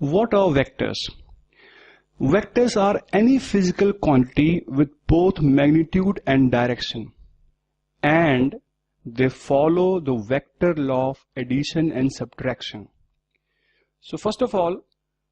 What are vectors? Vectors are any physical quantity with both magnitude and direction, and they follow the vector law of addition and subtraction. So first of all,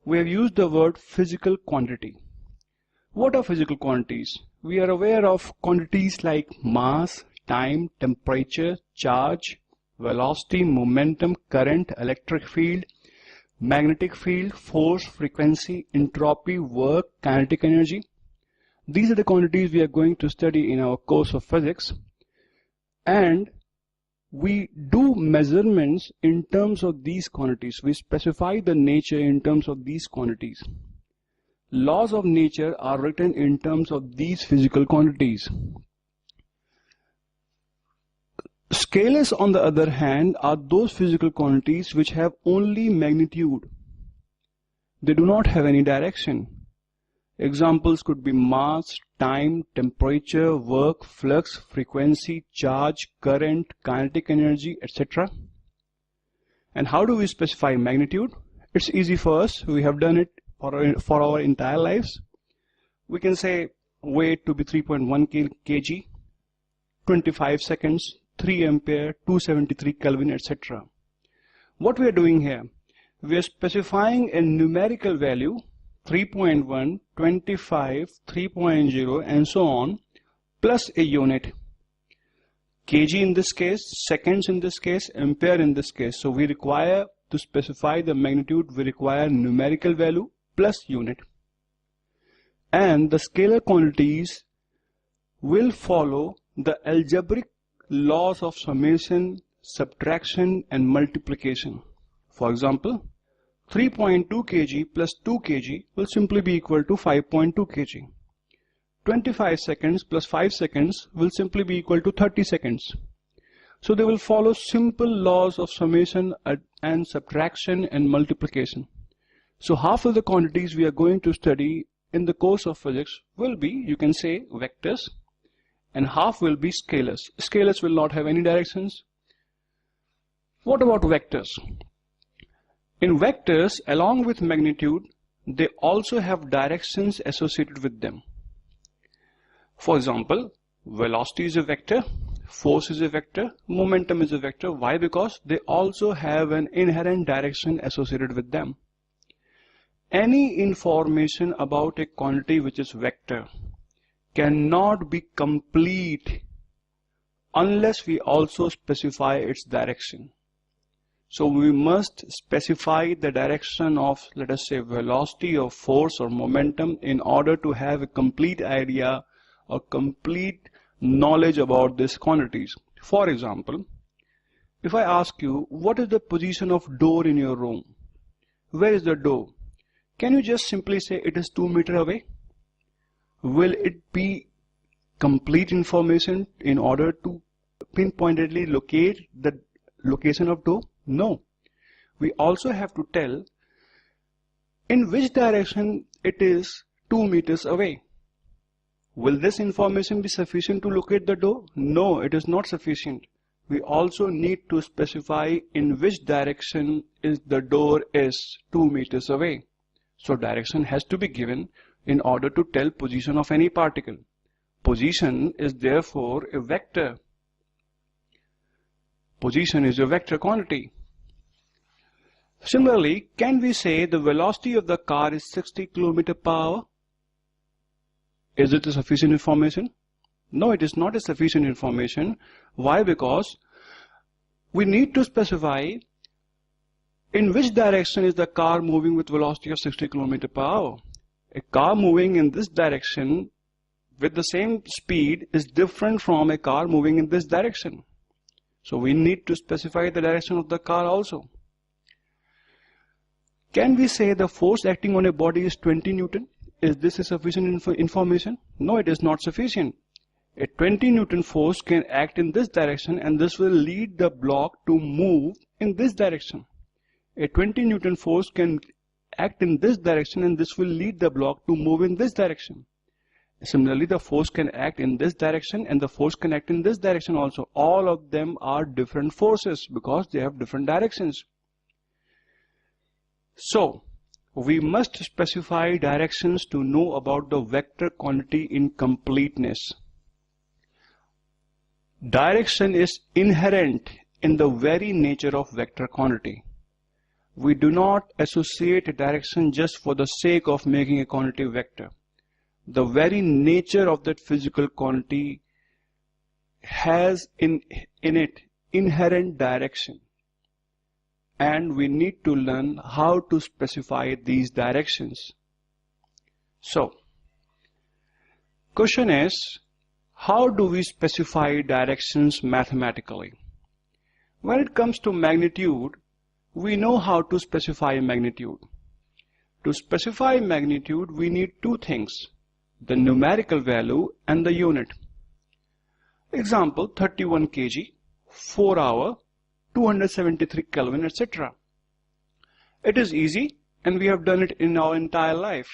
we have used the word physical quantity. What are physical quantities? We are aware of quantities like mass, time, temperature, charge, velocity, momentum, current, electric field, magnetic field, force, frequency, entropy, work, kinetic energy. These are the quantities we are going to study in our course of physics, and we do measurements in terms of these quantities. We specify the nature in terms of these quantities. Laws of nature are written in terms of these physical quantities. Scalars, on the other hand, are those physical quantities which have only magnitude. They do not have any direction. Examples could be mass, time, temperature, work, flux, frequency, charge, current, kinetic energy, etc. And how do we specify magnitude? It's easy for us. We have done it for our entire lives. We can say weight to be 3.1 kg, 25 seconds, 3 ampere, 273 Kelvin, etc. What we are doing here, we are specifying a numerical value 3.1, 25, 3.0 and so on, plus a unit. Kg in this case, seconds in this case, ampere in this case. So we require to specify the magnitude, we require numerical value plus unit. And the scalar quantities will follow the algebraic laws of summation, subtraction and multiplication. For example, 3.2 kg plus 2 kg will simply be equal to 5.2 kg. 25 seconds plus 5 seconds will simply be equal to 30 seconds. So they will follow simple laws of summation and subtraction and multiplication. So half of the quantities we are going to study in the course of physics will be, you can say, vectors, and half will be scalars. Scalars will not have any directions. What about vectors? In vectors, along with magnitude, they also have directions associated with them. For example, velocity is a vector, force is a vector, momentum is a vector. Why? Because they also have an inherent direction associated with them. Any information about a quantity which is vector cannot be complete unless we also specify its direction. So we must specify the direction of, let us say, velocity or force or momentum in order to have a complete idea or complete knowledge about these quantities. For example, if I ask you, what is the position of door in your room? Where is the door? Can you just simply say it is 2 meters away? Will it be complete information in order to pinpointedly locate the location of door? No. We also have to tell in which direction it is 2 meters away. Will this information be sufficient to locate the door? No, it is not sufficient. We also need to specify in which direction is the door is 2 meters away. So direction has to be given in order to tell position of any particle. Position is therefore a vector. Position is a vector quantity. Similarly, can we say the velocity of the car is 60 km per hour? Is it a sufficient information? No, it is not a sufficient information. Why? Because we need to specify in which direction is the car moving with velocity of 60 km per hour. A car moving in this direction with the same speed is different from a car moving in this direction. So we need to specify the direction of the car also. Can we say the force acting on a body is 20 Newton? Is this a sufficient information? No, it is not sufficient. A 20 Newton force can act in this direction and this will lead the block to move in this direction. A 20 Newton force can act in this direction and this will lead the block to move in this direction. Similarly, the force can act in this direction and the force can act in this direction also. All of them are different forces because they have different directions. So, we must specify directions to know about the vector quantity in completeness. Direction is inherent in the very nature of vector quantity. We do not associate a direction just for the sake of making a quantity vector. The very nature of that physical quantity has in it inherent direction, and we need to learn how to specify these directions. So, question is, how do we specify directions mathematically? When it comes to magnitude, we know how to specify magnitude. To specify magnitude, we need two things: the numerical value and the unit. Example, 31 kg, 4 hour, 273 Kelvin, etc. It is easy, and we have done it in our entire life.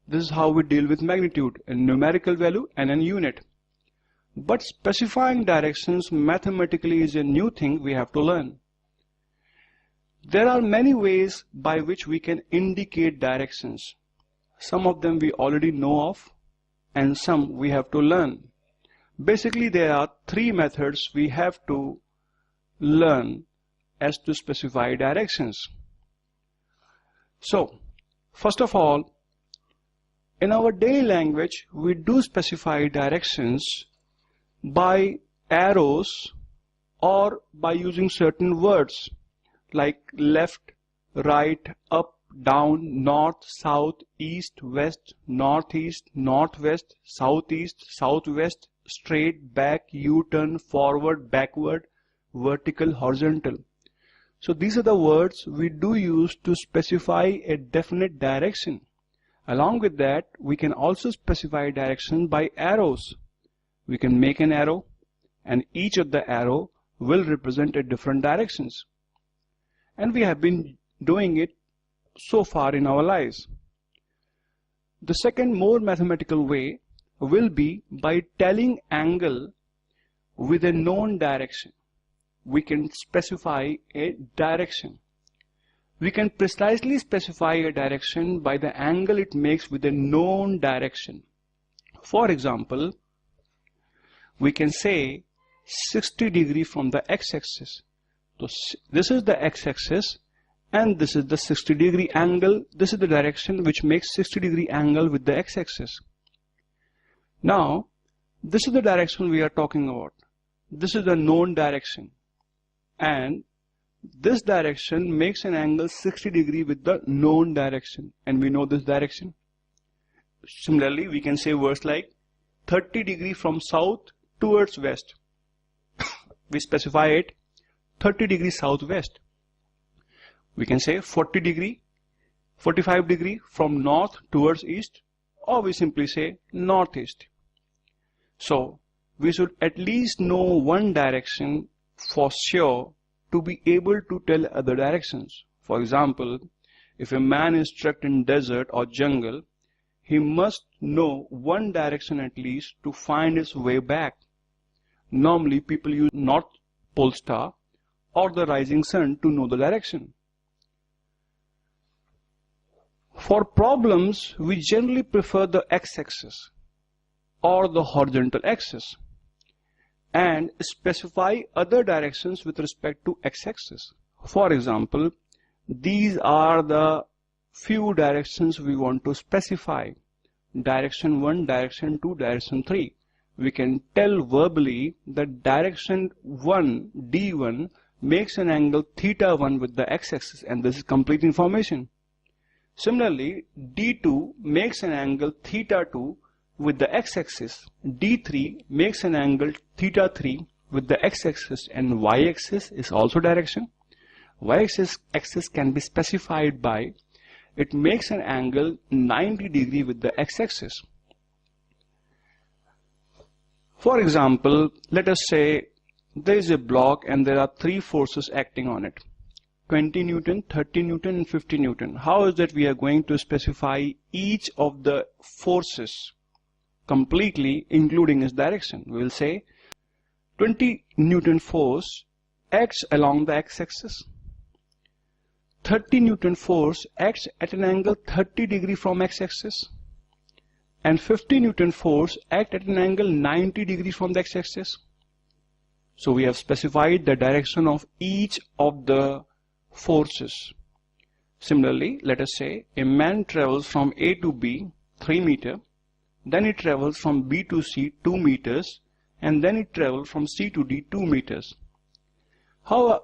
This is how we deal with magnitude, a numerical value and a unit. But specifying directions mathematically is a new thing we have to learn. There are many ways by which we can indicate directions. Some of them we already know of, and some we have to learn. Basically, there are three methods we have to learn as to specify directions. So, first of all, in our daily language, we do specify directions by arrows or by using certain words like left, right, up, down, north, south, east, west, northeast, northwest, southeast, southwest, straight, back, U-turn, forward, backward, vertical, horizontal. So these are the words we do use to specify a definite direction. Along with that, we can also specify direction by arrows. We can make an arrow, and each of the arrow will represent a different directions. And we have been doing it so far in our lives. The second, more mathematical way will be by telling angle with a known direction. We can specify a direction. We can precisely specify a direction by the angle it makes with a known direction. For example, we can say 60 degrees from the x-axis. So this is the x-axis and this is the 60 degree angle. This is the direction which makes 60 degree angle with the x-axis. Now, this is the direction we are talking about. This is the known direction, and this direction makes an angle 60 degree with the known direction, and we know this direction. Similarly, we can say words like 30 degree from south towards west. We specify it 30 degrees southwest. We can say 40 degree, 45 degree from north towards east, or we simply say northeast. So we should at least know one direction for sure to be able to tell other directions. For example, if a man is trapped in desert or jungle, he must know one direction at least to find his way back. Normally people use North Pole Star or the rising sun to know the direction. For problems, we generally prefer the x-axis or the horizontal axis and specify other directions with respect to x-axis. For example, these are the few directions we want to specify. Direction 1, direction 2, direction 3. We can tell verbally that direction 1, D1, makes an angle theta 1 with the x-axis, and this is complete information. Similarly, D2 makes an angle theta 2 with the x-axis. D3 makes an angle theta 3 with the x-axis, and y-axis is also direction. Y-axis can be specified by it makes an angle 90 degree with the x-axis. For example, let us say there is a block and there are three forces acting on it: 20 Newton, 30 Newton and 50 Newton. How is that we are going to specify each of the forces completely, including its direction? We will say 20 Newton force acts along the x-axis. 30 Newton force acts at an angle 30 degree from x-axis, and 50 Newton force acts at an angle 90 degree from the x-axis. So we have specified the direction of each of the forces. Similarly, let us say a man travels from A to B 3 meters, then he travels from B to C 2 meters, and then he travels from C to D 2 meters. How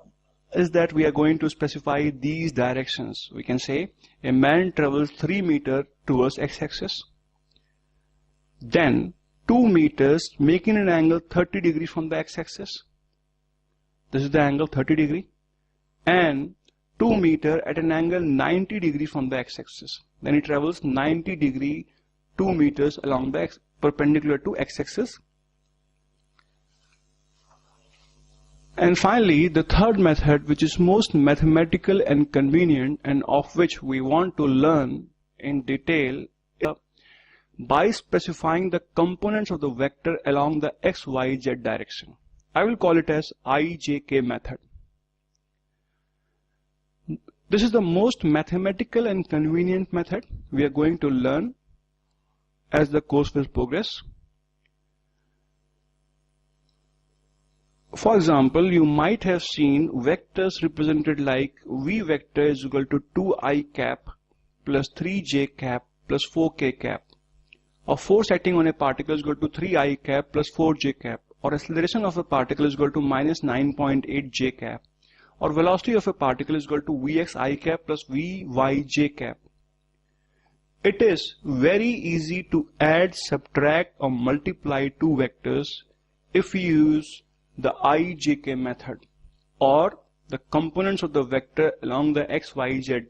is that we are going to specify these directions? We can say a man travels 3 meters towards x-axis, then 2 meters making an angle 30 degree from the x-axis. This is the angle 30 degree, and 2 meters at an angle 90 degree from the x-axis. Then he travels 90 degree 2 meters along the perpendicular to x-axis. And finally, the third method, which is most mathematical and convenient, and of which we want to learn in detail, is by specifying the components of the vector along the x, y, z direction. I will call it as IJK method. This is the most mathematical and convenient method we are going to learn as the course will progress. For example, you might have seen vectors represented like v vector is equal to 2i cap plus 3j cap plus 4k cap, or force acting on a particle is equal to 3i cap plus 4j cap, or acceleration of a particle is equal to minus 9.8 j cap, or velocity of a particle is equal to vx I cap plus vy j cap. It is very easy to add, subtract, or multiply two vectors if we use the IJK method, or the components of the vector along the x, y, z.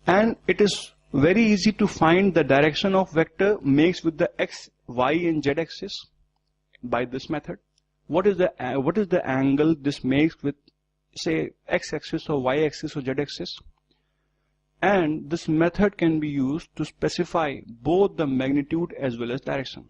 And it is very easy to find the direction of vector makes with the x, y, and z axis by this method. What is the angle this makes with, say, x axis or y axis or z axis? And this method can be used to specify both the magnitude as well as direction.